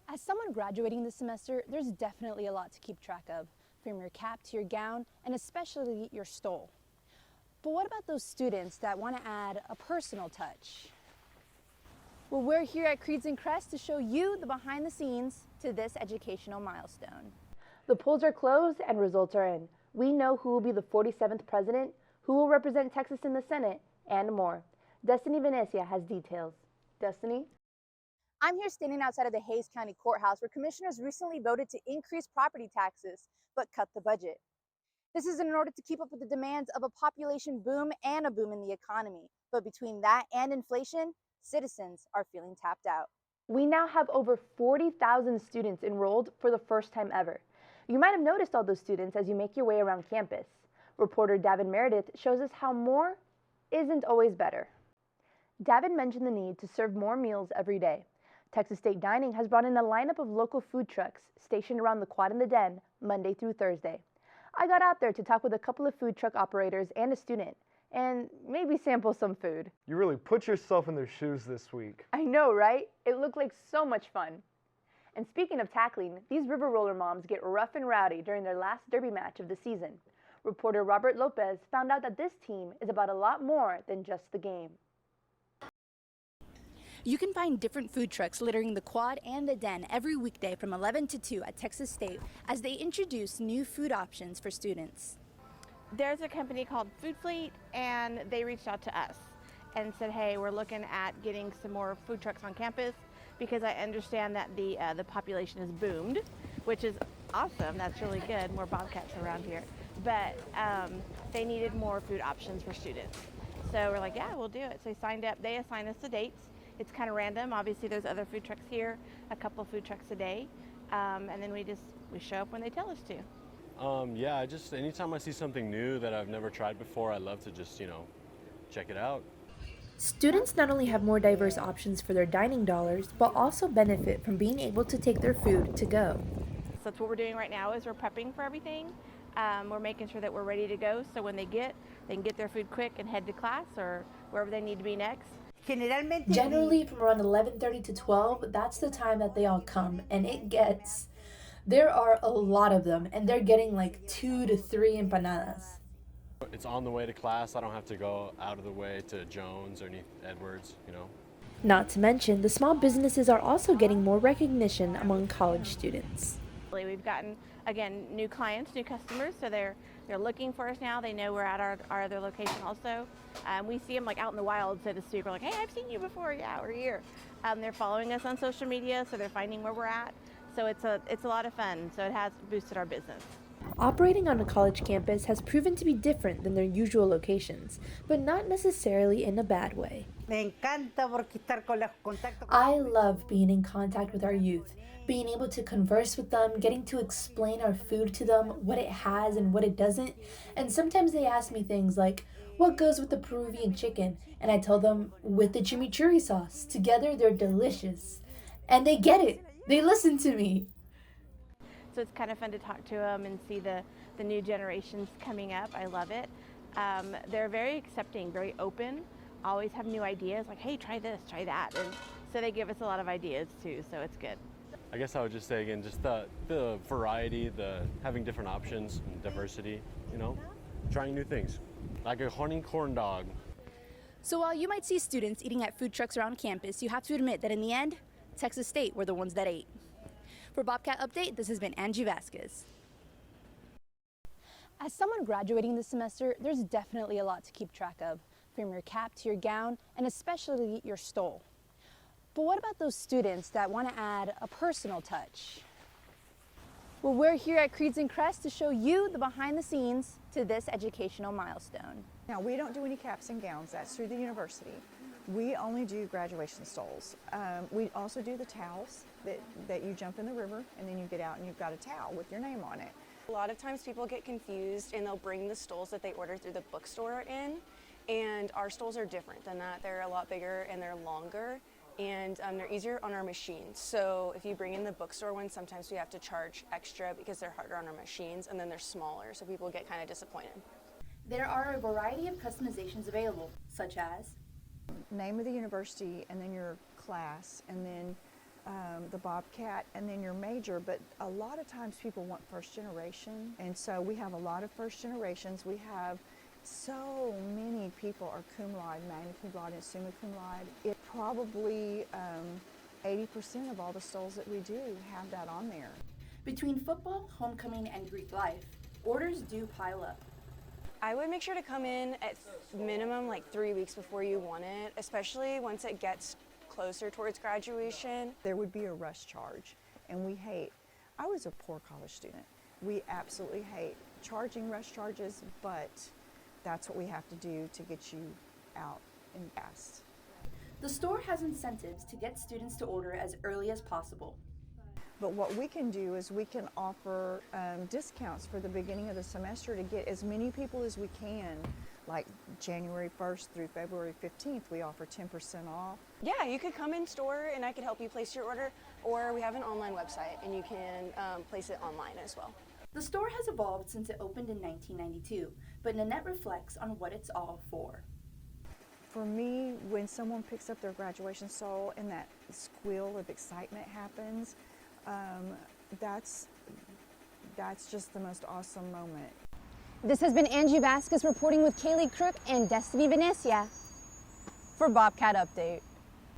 As someone graduating this semester, there's definitely a lot to keep track of, from your cap to your gown, and especially your stole. But what about those students that want to add a personal touch? Well, we're here at Creeds and Crests to show you the behind the scenes to this educational milestone. The polls are closed and results are in. We know who will be the 47th president, who will represent Texas in the Senate, and more. Destiny Venecia has details. Destiny? I'm here standing outside of the Hays County Courthouse where commissioners recently voted to increase property taxes but cut the budget. This is in order to keep up with the demands of a population boom and a boom in the economy. But between that and inflation, citizens are feeling tapped out. We now have over 40,000 students enrolled for the first time ever. You might have noticed all those students as you make your way around campus. Reporter Davin Meredith shows us how more isn't always better. Davin mentioned the need to serve more meals every day. Texas State Dining has brought in a lineup of local food trucks stationed around the Quad and the Den Monday through Thursday. I got out there to talk with a couple of food truck operators and a student, and maybe sample some food. You really put yourself in their shoes this week. I know, right? It looked like so much fun. And speaking of tackling, these river roller moms get rough and rowdy during their last derby match of the season. Reporter Robert Lopez found out that this team is about a lot more than just the game. You can find different food trucks littering the Quad and the Den every weekday from 11 to 2 at Texas State as they introduce new food options for students. There's a company called Food Fleet, and they reached out to us and said, hey, we're looking at getting some more food trucks on campus because I understand that the population has boomed, which is awesome. That's really good. More Bobcats around here. But they needed more food options for students. So we're like, yeah, we'll do it. So they signed up. They assigned us the dates. It's kind of random. Obviously, there's other food trucks here, a couple of food trucks a day, and then we show up when they tell us to. Yeah, anytime I see something new that I've never tried before, I love to just, check it out. Students not only have more diverse options for their dining dollars, but also benefit from being able to take their food to go. So that's what we're doing right now is we're prepping for everything. We're making sure that we're ready to go so when they can get their food quick and head to class or wherever they need to be next. Generally, from around 11:30 to 12, that's the time that they all come, and there are a lot of them, and they're getting like 2 to 3 empanadas. It's on the way to class. I don't have to go out of the way to Jones or Edwards, Not to mention, the small businesses are also getting more recognition among college students. We've gotten, again, new clients, new customers, so they're looking for us now. They know we're at our other location also. We see them like out in the wild, so to speak. We're like, hey, I've seen you before. Yeah, we're here. They're following us on social media, so they're finding where we're at. So it's a lot of fun. So it has boosted our business. Operating on a college campus has proven to be different than their usual locations, but not necessarily in a bad way. I love being in contact with our youth, being able to converse with them, getting to explain our food to them, what it has and what it doesn't. And sometimes they ask me things like, what goes with the Peruvian chicken? And I tell them, with the chimichurri sauce. Together, they're delicious. And they get it. They listen to me. So it's kind of fun to talk to them and see the new generations coming up. I love it. They're very accepting, very open, always have new ideas like, hey, try this, try that. And so they give us a lot of ideas too, so it's good. I guess I would just say again, just the variety, having different options and diversity, trying new things. Like a honey corn dog. So while you might see students eating at food trucks around campus, you have to admit that in the end, Texas State were the ones that ate. For Bobcat Update, this has been Angie Vasquez. As someone graduating this semester, there's definitely a lot to keep track of, from your cap to your gown, and especially your stole. But what about those students that want to add a personal touch? Well, we're here at Creeds and Crests to show you the behind the scenes to this educational milestone. Now, we don't do any caps and gowns. That's through the university. We only do graduation stoles. We also do the towels that you jump in the river and then you get out and you've got a towel with your name on it. A lot of times people get confused and they'll bring the stoles that they order through the bookstore in, and our stoles are different than that. They're a lot bigger and they're longer, and they're easier on our machines. So if you bring in the bookstore ones, sometimes we have to charge extra because they're harder on our machines, and then they're smaller, so people get kind of disappointed. There are a variety of customizations available, such as Name of the university and then your class, and then the Bobcat, and then your major, but a lot of times people want first generation, and so we have a lot of first generations. We have so many people are cum laude, magna cum laude, and summa cum laude. It probably 80% of all the stoles that we do have that on there. Between football, homecoming, and Greek life, orders do pile up. I would make sure to come in at minimum like 3 weeks before you want it, especially once it gets closer towards graduation. There would be a rush charge, and we hate, I was a poor college student. We absolutely hate charging rush charges, but that's what we have to do to get you out and fast. The store has incentives to get students to order as early as possible. But what we can do is we can offer discounts for the beginning of the semester to get as many people as we can. Like January 1st through February 15th, we offer 10% off. Yeah, you could come in store and I could help you place your order, or we have an online website and you can place it online as well. The store has evolved since it opened in 1992, but Nanette reflects on what it's all for. For me, when someone picks up their graduation stole and that squeal of excitement happens, that's just the most awesome moment. This has been Angie Vasquez reporting with Kaylee Crook and Destiny Venecia for Bobcat Update.